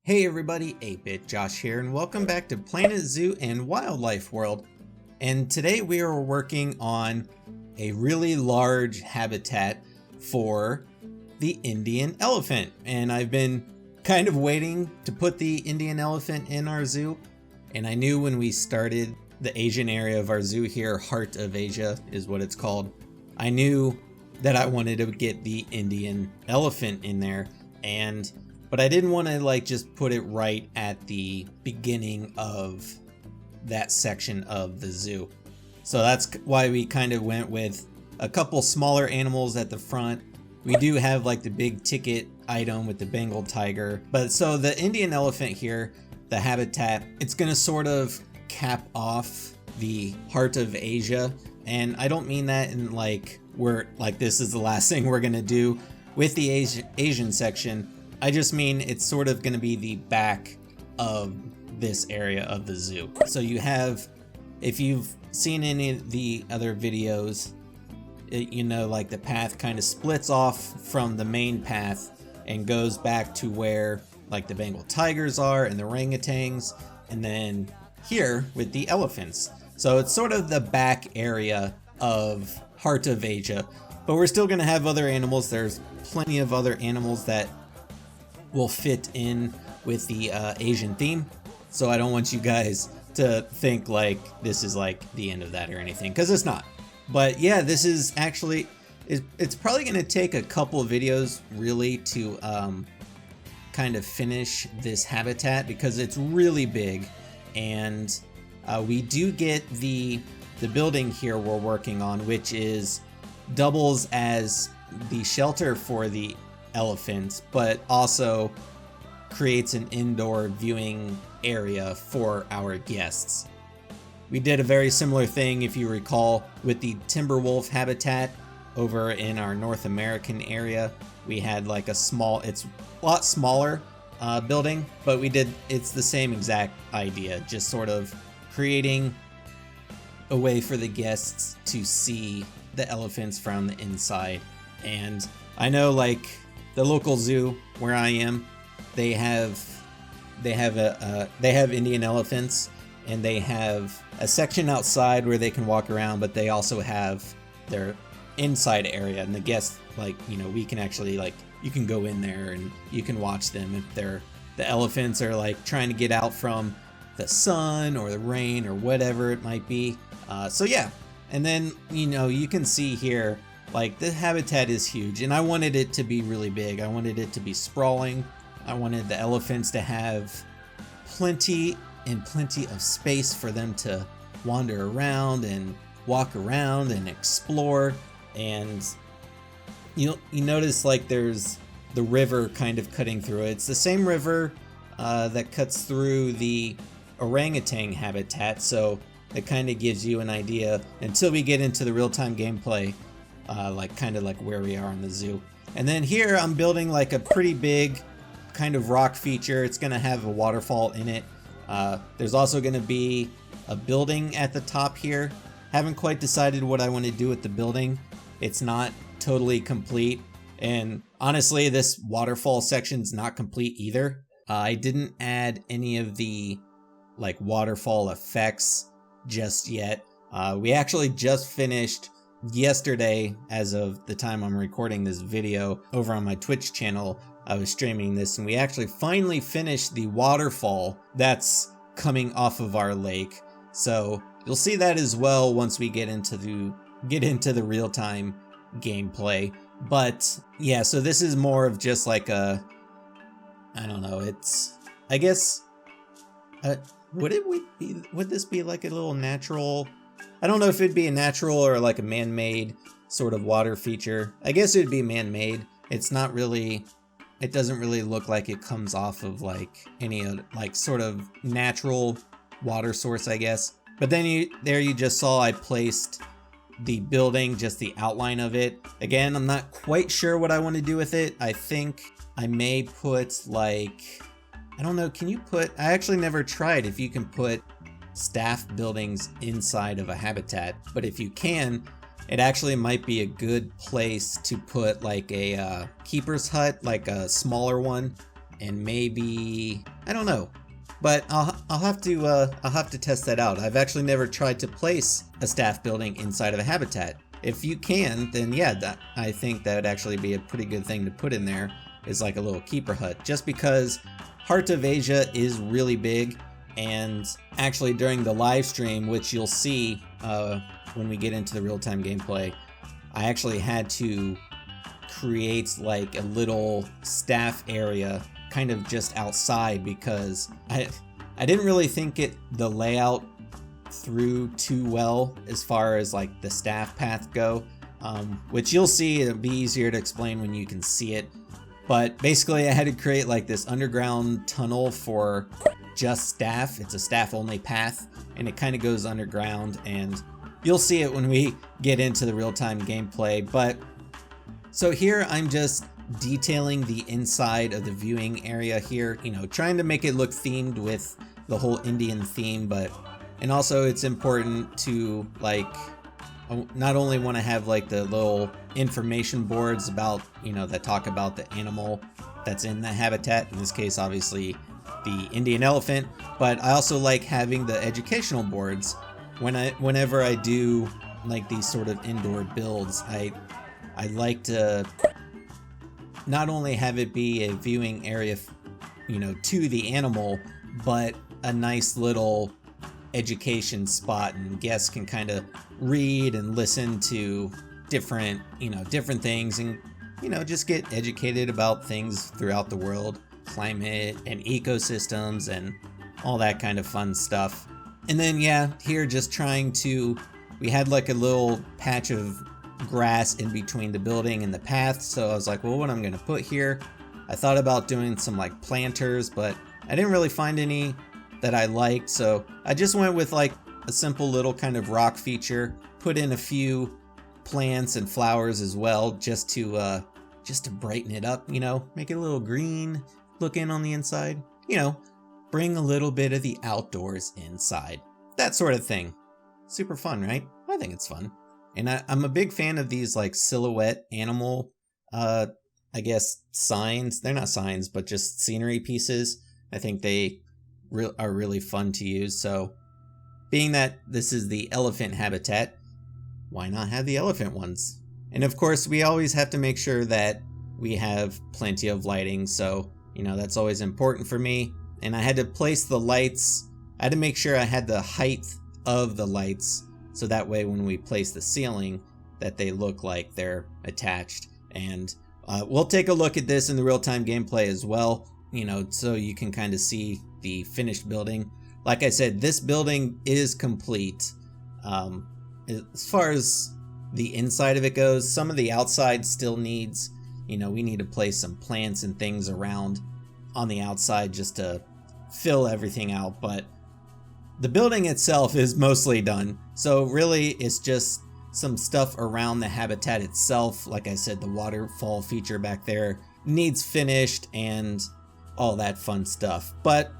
Hey everybody, 8-Bit Josh here, and welcome back to Planet Zoo and Wildlife World. And today we are working on a really large habitat for the Indian elephant. And I've been kind of waiting to put the Indian elephant in our zoo. And I knew when we started the Asian area of our zoo here, Heart of Asia is what it's called, I knew that I wanted to get the Indian elephant in there. But I didn't want to just put it right at the beginning of that section of the zoo. So that's why we kind of went with a couple smaller animals at the front. We do have the big ticket item with the Bengal tiger. But so the Indian elephant here, the habitat, it's going to sort of cap off the Heart of Asia. And I don't mean that in this is the last thing we're going to do with the Asian section. I just mean it's sort of going to be the back of this area of the zoo. So you have, if you've seen any of the other videos, the path kind of splits off from the main path and goes back to where the Bengal tigers are and the orangutans, and then here with the elephants. So it's sort of the back area of Heart of Asia, but we're still going to have other animals. There's plenty of other animals that will fit in with the Asian theme. So I don't want you guys to think this is the end of that or anything, because it's not. But yeah, this is actually, it's probably going to take a couple of videos really to kind of finish this habitat, because it's really big. And we do get the building here we're working on, which doubles as the shelter for the elephants, but also creates an indoor viewing area for our guests. We did a very similar thing, if you recall, with the timber wolf habitat over in our North American area. We had it's a lot smaller building, but it's the same exact idea, just sort of creating a way for the guests to see the elephants from the inside. And I know the local zoo where I am, they have Indian elephants, and they have a section outside where they can walk around, but they also have their inside area, and the guests we can actually you can go in there and you can watch them if the elephants are trying to get out from the sun or the rain or whatever it might be. So yeah, and then you can see here, the habitat is huge, and I wanted it to be really big. I wanted it to be sprawling. I wanted the elephants to have plenty of space for them to wander around and walk around and explore. And you notice there's the river kind of cutting through it. It's the same river that cuts through the orangutan habitat, so it kind of gives you an idea until we get into the real-time gameplay. Where we are in the zoo. And then here I'm building a pretty big kind of rock feature. It's going to have a waterfall in it. There's also going to be a building at the top here. Haven't quite decided what I want to do with the building. It's not totally complete. And honestly, this waterfall section's not complete either. I didn't add any of the waterfall effects just yet. We actually just finished yesterday, as of the time I'm recording this video, over on my Twitch channel. I was streaming this, and we actually finally finished the waterfall that's coming off of our lake. So you'll see that as well once we get into the real-time gameplay. But yeah, so this is more of just I don't know, it's, I guess, would this be a little natural? I don't know if it'd be a natural or a man-made sort of water feature. I guess it'd be man-made. It's not really, it doesn't really look like it comes off of any sort of natural water source, I guess. But then you just saw I placed the building, just the outline of it. Again, I'm not quite sure what I want to do with it. I think I may put I don't know, can you put, I actually never tried if you can put staff buildings inside of a habitat, but if you can, it actually might be a good place to put a keeper's hut, a smaller one, and maybe, I don't know. But I'll have to test that out. I've actually never tried to place a staff building inside of a habitat. If you can, then yeah, I think that would actually be a pretty good thing to put in there, is like a little keeper hut. Just because Heart of Asia is really big, and actually during the live stream, which you'll see when we get into the real-time gameplay, I actually had to create like a little staff area kind of just outside, because I didn't really think the layout through too well as far as like the staff path go, which you'll see. It'll be easier to explain when you can see it. But basically I had to create like this underground tunnel for just staff. It's a staff only path, and it kind of goes underground, and you'll see it when we get into the real-time gameplay. But so here I'm just detailing the inside of the viewing area here, you know, trying to make it look themed with the whole Indian theme. And also it's important to like not only want to have like the little information boards about, you know, that talk about the animal that's in the habitat, in this case obviously the Indian elephant, but I also like having the educational boards whenever I do like these sort of indoor builds. I like to not only have it be a viewing area, you know, to the animal, but a nice little education spot, and guests can kind of read and listen to different things, and, you know, just get educated about things throughout the world, climate and ecosystems and all that kind of fun stuff. And then yeah, here just we had like a little patch of grass in between the building and the path, so I was like, well, what I'm gonna put here, I thought about doing some like planters, but I didn't really find any that I liked, so I just went with like a simple little kind of rock feature, put in a few plants and flowers as well, just to brighten it up, you know, make it a little green looking on the inside, you know, bring a little bit of the outdoors inside, that sort of thing. Super fun, right? I think it's fun. And I'm a big fan of these like silhouette animal, I guess signs. They're not signs, but just scenery pieces. I think they are really fun to use. So being that this is the elephant habitat, why not have the elephant ones? And of course, we always have to make sure that we have plenty of lighting. So, you know, that's always important for me. And I had to place the lights. I had to make sure I had the height of the lights, so that way when we place the ceiling, that they look like they're attached. And we'll take a look at this in the real-time gameplay as well, you know, so you can kind of see the finished building. Like I said, this building is complete. As far as the inside of it goes, some of the outside still needs, you know, we need to place some plants and things around on the outside just to fill everything out, but the building itself is mostly done. So really it's just some stuff around the habitat itself. Like I said, the waterfall feature back there needs finished and all that fun stuff. But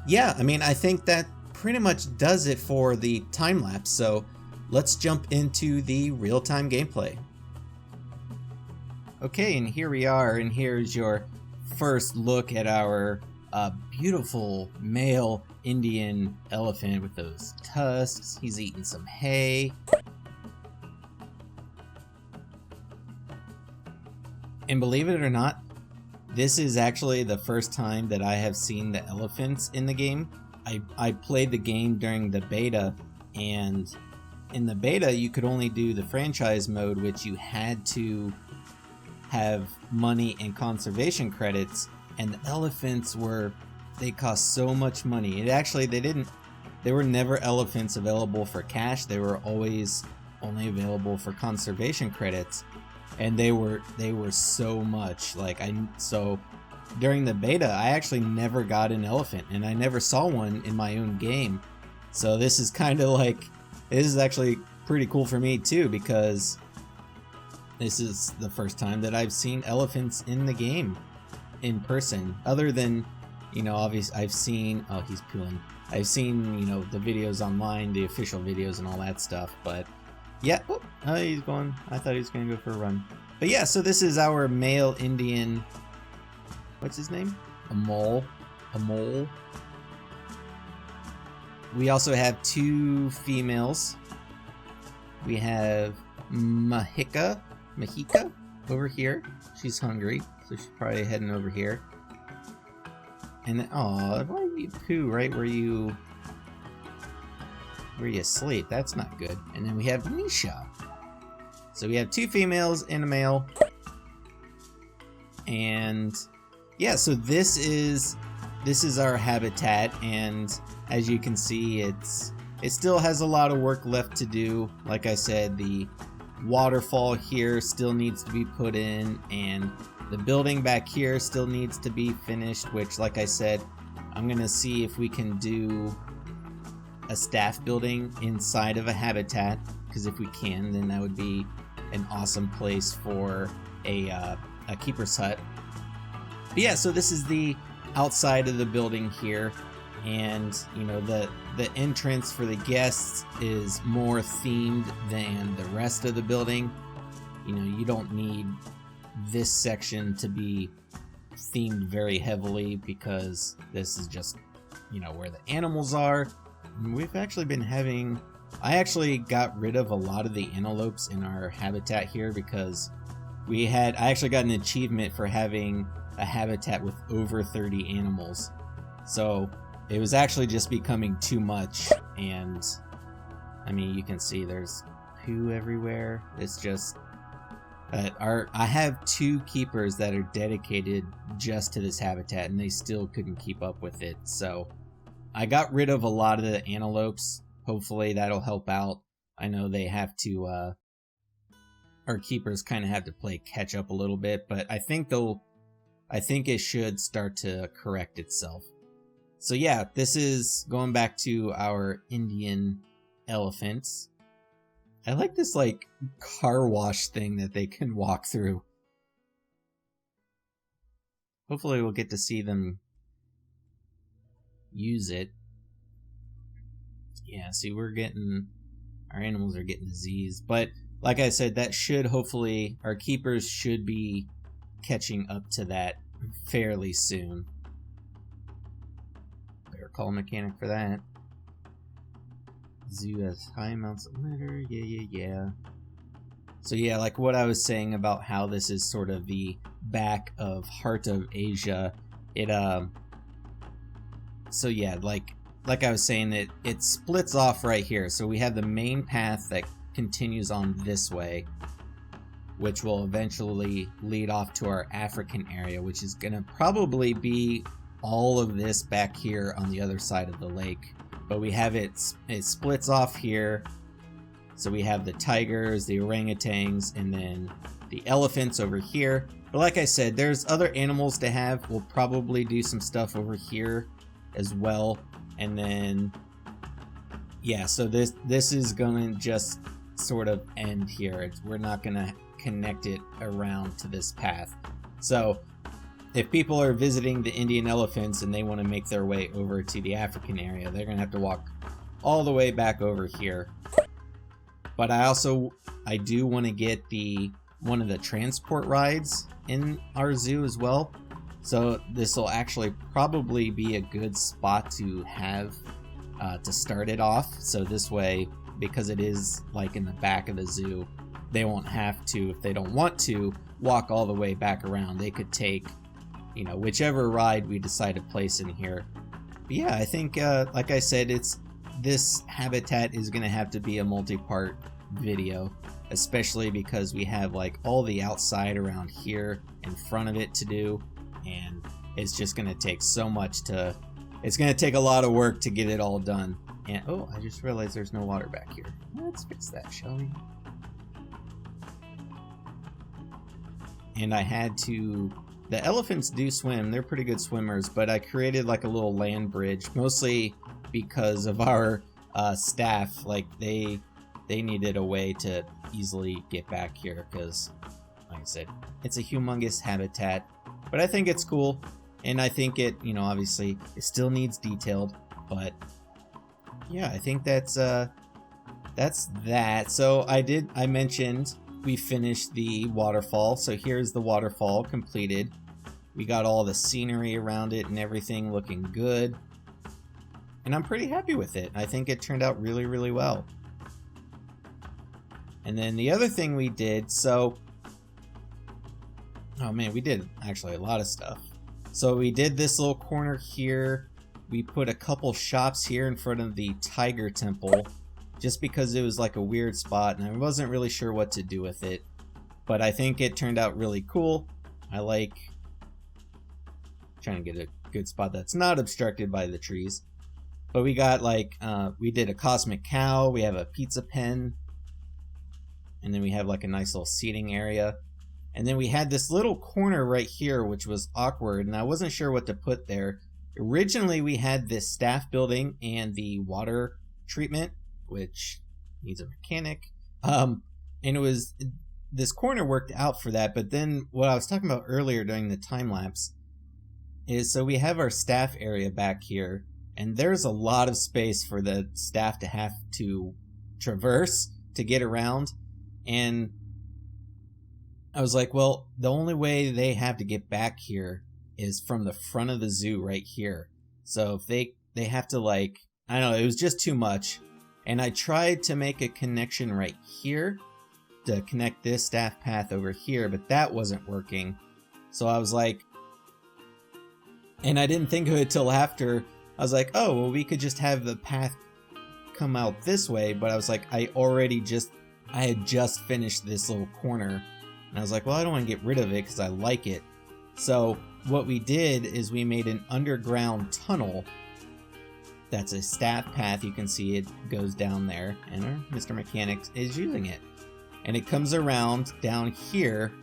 yeah, I mean, I think that pretty much does it for the time lapse. So let's jump into the real-time gameplay. Okay, and here we are, and here's your first look at our beautiful male Indian elephant with those tusks. He's eating some hay. And believe it or not, this is actually the first time that I have seen the elephants in the game. I played the game during the beta, and in the beta you could only do the franchise mode, which you had to have money and conservation credits, and the elephants they cost so much money. They were never elephants available for cash. They were always only available for conservation credits, and they were so much. So during the beta, I actually never got an elephant, and I never saw one in my own game. So this is actually pretty cool for me too, because this is the first time that I've seen elephants in the game in person, other than, you know, obviously I've seen, oh, he's pooing. I've seen, you know, the videos online, the official videos and all that stuff, but yeah, oh, he's going, I thought he was going to go for a run. But yeah, so this is our male Indian, what's his name? a mole. We also have 2 females. We have Mahika over here. She's hungry, so she's probably heading over here. And then, aw, why do you poo right where you sleep? That's not good. And then we have Nisha. So we have 2 females and a male. And yeah, so this is our habitat, and as you can see, it still has a lot of work left to do. Like I said, the waterfall here still needs to be put in, and the building back here still needs to be finished, which, like I said, I'm gonna see if we can do a staff building inside of a habitat, because if we can, then that would be an awesome place for a keeper's hut. But yeah, so this is the outside of the building here, and you know, the entrance for the guests is more themed than the rest of the building. You know, you don't need this section to be themed very heavily, because this is just, you know, where the animals are. And we've actually been having, I actually got rid of a lot of the antelopes in our habitat here, because I actually got an achievement for having a habitat with over 30 animals. So it was actually just becoming too much, and I mean, you can see there's poo everywhere. It's just I have 2 keepers that are dedicated just to this habitat, and they still couldn't keep up with it. So I got rid of a lot of the antelopes. Hopefully that'll help out. I know they have to our keepers kind of have to play catch up a little bit, but I think it should start to correct itself. So yeah, this is going back to our Indian elephants. I like this like car wash thing that they can walk through. Hopefully we'll get to see them use it. Yeah, see, our animals are getting disease, but like I said, that should hopefully, our keepers should be catching up to that fairly soon. Better call a mechanic for that. Zoo has high amounts of litter. Yeah. So yeah, like what I was saying about how this is sort of the back of Heart of Asia. So yeah, like I was saying, it splits off right here. So we have the main path that continues on this way, which will eventually lead off to our African area, which is gonna probably be all of this back here on the other side of the lake. But we have it splits off here. So we have the tigers, the orangutans, and then the elephants over here. But like I said, there's other animals to have. We'll probably do some stuff over here as well. And then, yeah, so this is gonna just sort of end here. We're not gonna connect it around to this path. So if people are visiting the Indian elephants and they want to make their way over to the African area, they're gonna have to walk all the way back over here. But I do want to get one of the transport rides in our zoo as well. So this will actually probably be a good spot to have to start it off. So this way, because it is like in the back of the zoo, they won't have to, if they don't want to, walk all the way back around. They could take, you know, whichever ride we decide to place in here. But yeah, I think, like I said, this habitat is going to have to be a multi-part video, especially because we have like all the outside around here in front of it to do, and it's just going to take so much it's going to take a lot of work to get it all done. And oh, I just realized there's no water back here. Let's fix that, shall we? And the elephants do swim. They're pretty good swimmers, but I created like a little land bridge, mostly because of our staff. Like they needed a way to easily get back here because, like I said, it's a humongous habitat. But I think it's cool, and I think it, you know, obviously it still needs detailed, but yeah, I think that's that. So I mentioned we finished the waterfall. So here's the waterfall completed. We got all the scenery around it and everything looking good. And I'm pretty happy with it. I think it turned out really, really well. And then the other thing we did, oh man, we did actually a lot of stuff. So we did this little corner here. We put a couple shops here in front of the Tiger Temple, just because it was like a weird spot and I wasn't really sure what to do with it. But I think it turned out really cool. I like trying to get a good spot that's not obstructed by the trees. But we got like, we did a cosmic cow, we have a pizza pen, and then we have like a nice little seating area. And then we had this little corner right here, which was awkward, and I wasn't sure what to put there. Originally, we had this staff building and the water treatment, which needs a mechanic. And it was, this corner worked out for that, but then what I was talking about earlier during the time lapse is, so we have our staff area back here, and there's a lot of space for the staff to have to traverse to get around. And I was like, well, the only way they have to get back here is from the front of the zoo right here. So if they have to, like, I don't know, it was just too much. And I tried to make a connection right here to connect this staff path over here, but that wasn't working. So I was like, and I didn't think of it till after. I was like, oh, well, we could just have the path come out this way. But I was like, I had just finished this little corner. And I was like, well, I don't want to get rid of it because I like it. So what we did is we made an underground tunnel that's a staff path. You can see it goes down there, and our Mr. Mechanic is using it. And it comes around down here,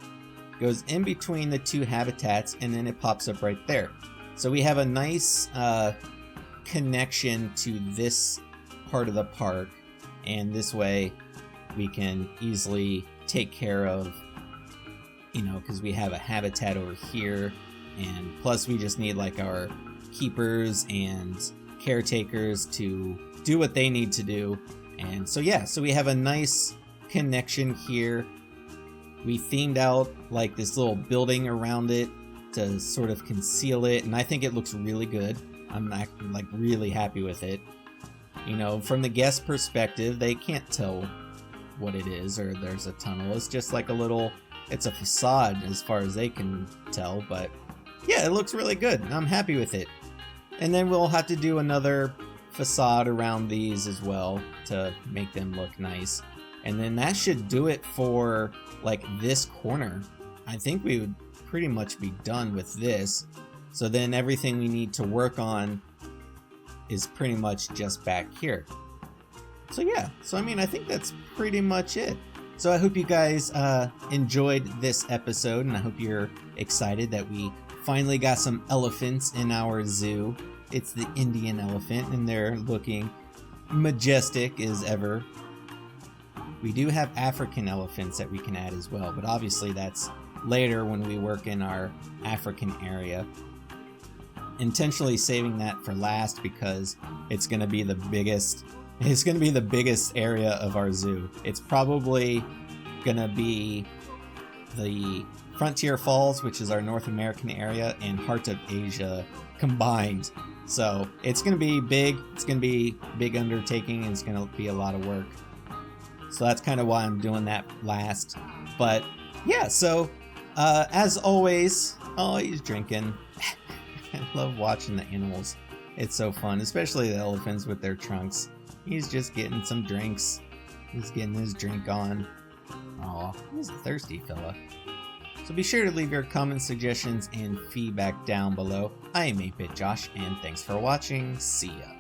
goes in between the two habitats, and then it pops up right there. So we have a nice connection to this part of the park, and this way we can easily take care of, you know, because we have a habitat over here, and plus we just need like our keepers and caretakers to do what they need to do. And so yeah, so we have a nice connection here. We themed out like this little building around it to sort of conceal it, and I think it looks really good. I'm like really happy with it. You know, from the guest perspective, they can't tell what it is, or there's a tunnel. It's just like a little, it's a facade as far as they can tell, but yeah, it looks really good. I'm happy with it. And then we'll have to do another facade around these as well to make them look nice. And then that should do it for like this corner. I think we would pretty much be done with this. So then everything we need to work on is pretty much just back here. So yeah, so I mean, I think that's pretty much it. So I hope you guys enjoyed this episode, and I hope you're excited that we finally got some elephants in our zoo. It's the Indian elephant, and they're looking majestic as ever. We do have African elephants that we can add as well, but obviously that's later when we work in our African area. Intentionally saving that for last because it's going to be the biggest. It's going to be the biggest area of our zoo. It's probably going to be the Frontier Falls, which is our North American area, and Heart of Asia combined. So it's going to be big. It's going to be a big undertaking, and it's going to be a lot of work. So that's kind of why I'm doing that last. But yeah, so as always, oh, he's drinking. I love watching the animals. It's so fun, especially the elephants with their trunks. He's just getting some drinks. He's getting his drink on. Aw, he's a thirsty fella. So be sure to leave your comments, suggestions, and feedback down below. I am 8-Bit Josh, and thanks for watching. See ya.